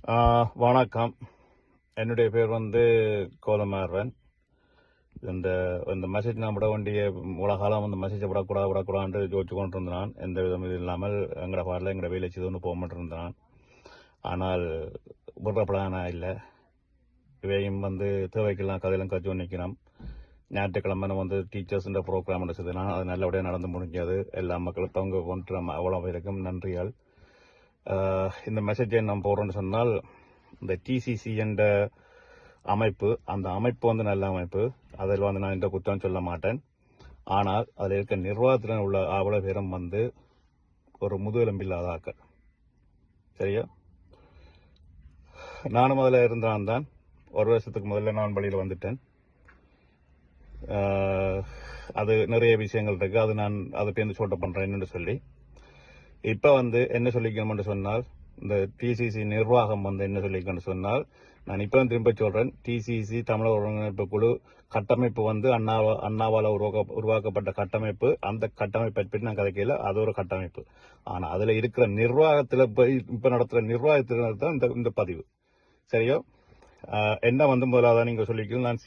வணக்கம். என்னுடைய பேர் கோலமாறன். இந்த இந்த மெசேஜ் நான் விட வேண்டிய உலகாலம் அந்த மெசேஜை விடக்கூடாது ஜோதிச்சு கொண்டு இருந்தான். எந்த விதம் இது இல்லாமல் எங்கட பாடல எங்கட வேலை செய்து ஒன்று போக மாட்டிருந்தான். ஆனால் விடுறப்படானா இல்லை. இவையும் தேவைக்கெல்லாம் கதையெல்லாம் கட்சி நிற்கணும். ஞாயிற்றுக்கிழமை டீச்சர்ஸ் ப்ரோக்ராம் செய்தனா அது நல்லபடியாக நடந்து முடிஞ்சது. எல்லா மக்களும் பங்கு கொண்டு அவ்வளோ பேருக்கும் நன்றிகள். இந்த மெசேஜை நான் போடுறேன்னு சொன்னால், இந்த டிசிசி என்ற அமைப்பு, அந்த அமைப்பு நல்ல அமைப்பு. அதில் நான் இந்த குற்றம் சொல்ல மாட்டேன். ஆனால் அதில் இருக்க நிர்வாகத்தில் உள்ள அவ்வளோ பேரும் ஒரு முதுகெலும்பில்லாத ஆக்கள். சரியா? நானும் அதில் இருந்தான் தான். ஒரு வருஷத்துக்கு முதல்ல நான் வழியில் வந்துட்டேன். அது நிறைய விஷயங்கள் இருக்கு. அது நான் அதை பேருந்து சோட்ட பண்றேன் என்னன்னு சொல்லி இப்ப என்ன சொல்லிக்கணும்னு சொன்னால், இந்த டிசிசி நிர்வாகம் என்ன சொல்லிக்கணும்னு சொன்னால், நான் இப்ப திரும்ப சொல்றேன். டிசிசி தமிழக ஒருங்கிணைப்பு குழு கட்டமைப்பு அண்ணாவால உருவாக்கப்பட்ட கட்டமைப்பு. அந்த கட்டமைப்பை பற்றி நான் கதைக்கல. அது ஒரு கட்டமைப்பு. ஆனா அதுல இருக்கிற நிர்வாகத்துல இப்ப நடத்துற நிர்வாகத்துல தான் இந்த பதிவு. சரியோ? என்ன முதலாவது நீங்க சொல்லிக்கலாம், நான்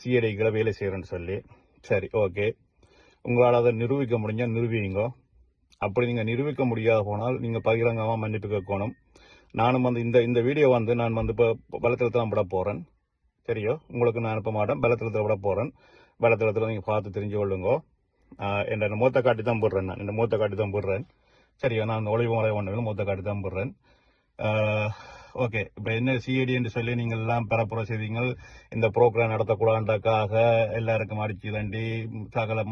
சிஐடிக்குள்ள வேலை செய்யறேன்னு சொல்லி. சரி, ஓகே. உங்களால் அதை நிரூபிக்க முடிஞ்சா நிரூபிங்க. அப்படி நீங்க நிரூபிக்க முடியாத போனால் நீங்க பகிரங்கமா மன்னிப்பு கேட்கணும். நானும் இந்த வீடியோ நான் இப்போ பலத்தளத்தில் தான் விட போறேன். சரியோ? உங்களுக்கு நான் அனுப்ப மாட்டேன். பலத்தளத்தில் விட போறேன். பலத்தளத்தில் நீங்க பார்த்து தெரிஞ்சு கொள்ளுங்க. என் மூத்த காட்டி தான் போடுறேன். நான் இந்த மூத்த காட்டி தான் போடுறேன். சரியோ? நான் ஒளிவு முறை ஒன்று மூத்த காட்டி தான் போடுறேன். ஓகே. இப்ப என்ன சிஐடி என்று சொல்லி நீங்கள் எல்லாம் பரப்புரை செய்தீங்கள். இந்த ப்ரோக்ராம் நடத்தக்கூடாதுக்காக எல்லாருக்கும் அடிச்சு தண்டி சகல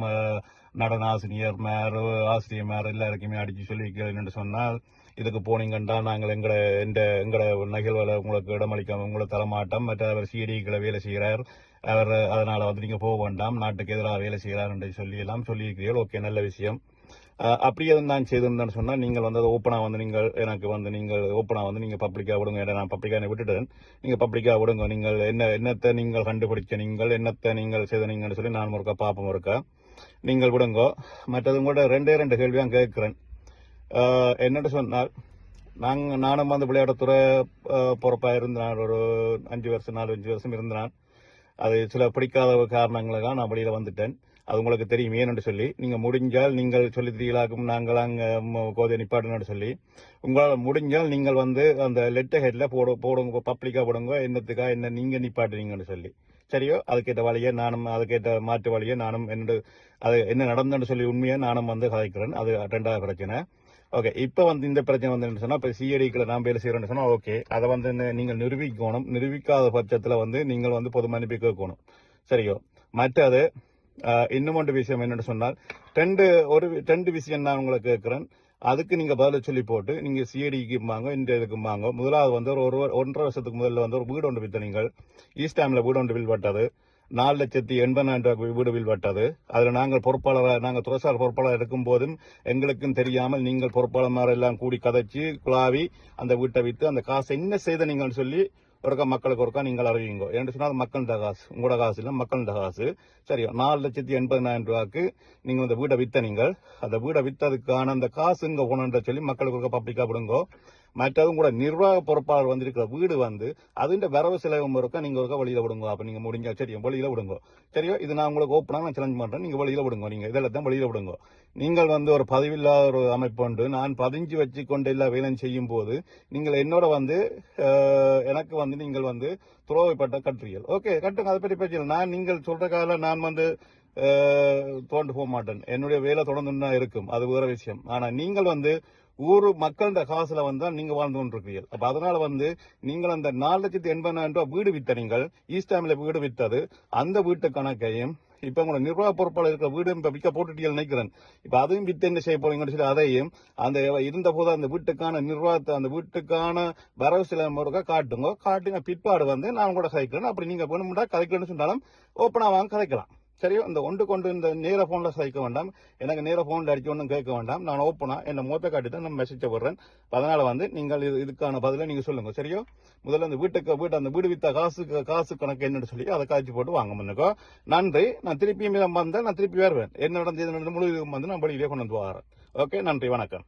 நடன ஆசிரியர் மேர் எல்லாருக்குமே அடிச்சு சொல்லிக்கிறேன் என்று சொன்னால், இதுக்கு போனீங்கன்றா நாங்கள் எங்கட நகழ்வுல உங்களுக்கு இடமளிக்காம உங்களை தரமாட்டோம். மற்ற அவர் சிஐடிகளை வேலை செய்கிறார், அவர் அதனால நீங்க போக வேண்டாம், நாட்டுக்கு எதிராக வேலை செய்கிறார் என்று சொல்லி எல்லாம் சொல்லியிருக்கிறீர்கள். ஓகே, நல்ல விஷயம். அப்படியே நான் செய்திருந்தேன்னு சொன்னா, நீங்கள் அதை ஓப்பனா நீங்கள் எனக்கு நீங்கள் ஓப்பனா நீங்க பப்ளிக்கா விடுங்க. நான் பப்ளிக்கா விட்டுட்டேன். நீங்க பப்ளிக்கா விடுங்க. நீங்கள் என்னத்தை நீங்கள் கண்டுபிடிச்ச நீங்கள் என்னத்தை நீங்கள் செய்தீங்கன்னு சொல்லி நான் ஒருக்கா பாப்பம் இருக்கா நீங்கள் விடுங்க. மற்றது கூட ரெண்டு கேள்வியா கேட்கிறேன். என்னட்டு சொன்னால், நானும் விளையாட்டுத்துறை பொறுப்பா இருந்தான். ஒரு 4-5 வருஷம் இருந்தான். அது சில பிடிக்காத காரணங்களுக்காக நான் வெளியில வந்துட்டேன். அது உங்களுக்கு தெரியும் ஏன்னு சொல்லி. நீங்க முடிஞ்சால் நீங்கள் சொல்லி தெரியலாக்கும் நாங்கள் அங்க கோதை நிப்பாட்டுன்னு சொல்லி, உங்களால் முடிஞ்சால் நீங்கள் அந்த லெட்டர் ஹெட்ல போடுங்க, பப்ளிக்கா போடுங்க, என்னத்துக்கா என்ன நீங்க நிப்பாட்டுறீங்கன்னு சொல்லி. சரியோ? அதுக்கேற்ற வழியை நானும், அதுக்கேற்ற மாற்று வழியை நானும் அது என்ன நடந்ததுன்னு சொல்லி உண்மையை நானும் கதைக்கிறேன். அது 2வது பிரச்சனை. ஓகே. இப்ப இந்த பிரச்சனை என்ன சொன்னா, இப்ப சிஐடிக்குள்ள நான் வேலை செய்யறேன்னு சொன்னா, ஓகே, அதை நீங்கள் நிரூபிக்கணும். நிரூபிக்காத பட்சத்துல நீங்கள் பொது மன்னிப்பு கேட்கணும். சரியோ? மற்றது இன்னும் ஒன்று விஷயம் என்னன்னு சொன்னால், ரெண்டு விஷயம் நான் உங்களுக்கு கேட்கிறேன். அதுக்கு நீங்க பதில சொல்லி போட்டு நீங்க சிஐடிக்கு இந்த இதுக்கு முதலாவது ஒரு 1.5 வருஷத்துக்கு முதல்ல ஒரு வீடு ஒன்று வித்த நீங்கள் ஈஸ்டாம்ல வீடு ஒன்று வில்பட்டது. 4,80,000 வீடு வில்பட்டது. அதுல நாங்கள் துறைசார் பொறுப்பாளர் இருக்கும் போதும் எங்களுக்கும் தெரியாமல் நீங்கள் பொறுப்பாளர் எல்லாம் கூடி கதைச்சு குழாவி அந்த வீட்டை வித்து அந்த காசை என்ன செய்த நீங்கள் சொல்லி மக்களுக்கு ஒருக்கா நீங்கள் அறிவிங்க. என்று சொன்னால் மக்கள் காசு, உங்களோட காசு இல்லை, மக்கள் காசு. சரி, 4,80,000 நீங்க அந்த வீடை வித்த நீங்கள் அந்த வீடை வித்ததுக்கான அந்த காசு இங்க போன சொல்லி மக்களுக்கு ஒருக்கா பப்ளிக்கா விடுங்க. மற்றதும் கூட நிர்வாக பொறுப்பாளர் இருக்கிற வீடு அதுண்ட வரவு செலவு இருக்கா நீங்க ஒருக்கா வெளியில விடுங்க. அப்ப நீங்க முடிஞ்சா சரியும் வெளியில விடுங்க. சரியோ? இது நான் உங்களுக்கு ஓப்பனா நான் சேலஞ்ச் பண்றேன். நீங்க வெளியில விடுங்க. நீங்க இதெல்லாம் தான் வெளியில விடுங்க. நீங்கள் ஒரு பதிவில்லாத ஒரு அமைப்பு உண்டு. நான் பதிஞ்சு வச்சு கொண்டு எல்லா வேலையும் செய்யும் போது நீங்கள் என்னோட எனக்கு நீங்கள் துறவைப்பட்ட கட்டுறீர்கள். ஓகே, கட்டுங்க. அதை பற்றி பேசல. நான் நீங்கள் சொல்ற கால நான் தோண்டு போக மாட்டேன். என்னுடைய வேலை தொடர்ந்து தான் இருக்கும். அது வேற விஷயம். ஆனா நீங்கள் ஊரு மக்களோட காசுல நீங்க வாழ்ந்து கொண்டிருக்கிறீர்கள். அப்ப அதனால நீங்கள் அந்த 4,80,000 வீடு வித்த நீங்கள் ஈஸ்டாமில வீடு வித்தது அந்த வீட்டு கணக்கையும் இப்ப உங்களோட நிர்வாக பொறுப்பாளர் இருக்கிற வீடு இப்ப விற்க போட்டுட்டீங்க நினைக்கிறேன். இப்ப அதையும் வித்து என்ன செய்ய போறீங்கன்னு சொல்லி அதையும் அந்த இருந்த போது அந்த வீட்டுக்கான நிர்வாகத்தை அந்த வீட்டுக்கான வரவு செலவு காட்டுங்க. காட்டுங்க பிற்பாடு நான் கூட கதைக்கிறேன். அப்படி நீங்க வேணும்னா கதைக்கிறேன்னு சொன்னாலும் ஓப்பனா வாங்க கதைக்கலாம். சரியோ? இந்த கொண்டு இந்த நேர போன்ல சைக்க வேண்டாம். எனக்கு நேர போன்ல அடிச்சு ஒன்றும் கேட்க வேண்டாம். நான் ஓப்பனா என்ன மூத்த காட்டி தான் நான் மெசேஜ் விடுறேன். அதனால நீங்கள் இதுக்கான பதில நீங்க சொல்லுங்க. சரியோ? முதல்ல அந்த அந்த வீடு வித்த காசு கணக்கு என்னன்னு சொல்லி அதை காய்ச்சி போட்டு வாங்க முன்னுக்கோ. நன்றி. நான் திருப்பியும் வந்தேன். நான் திருப்பி வருவேன். என்ன நடந்தது முழு நான் வெளியிலே கொண்டு வரேன். ஓகே, நன்றி, வணக்கம்.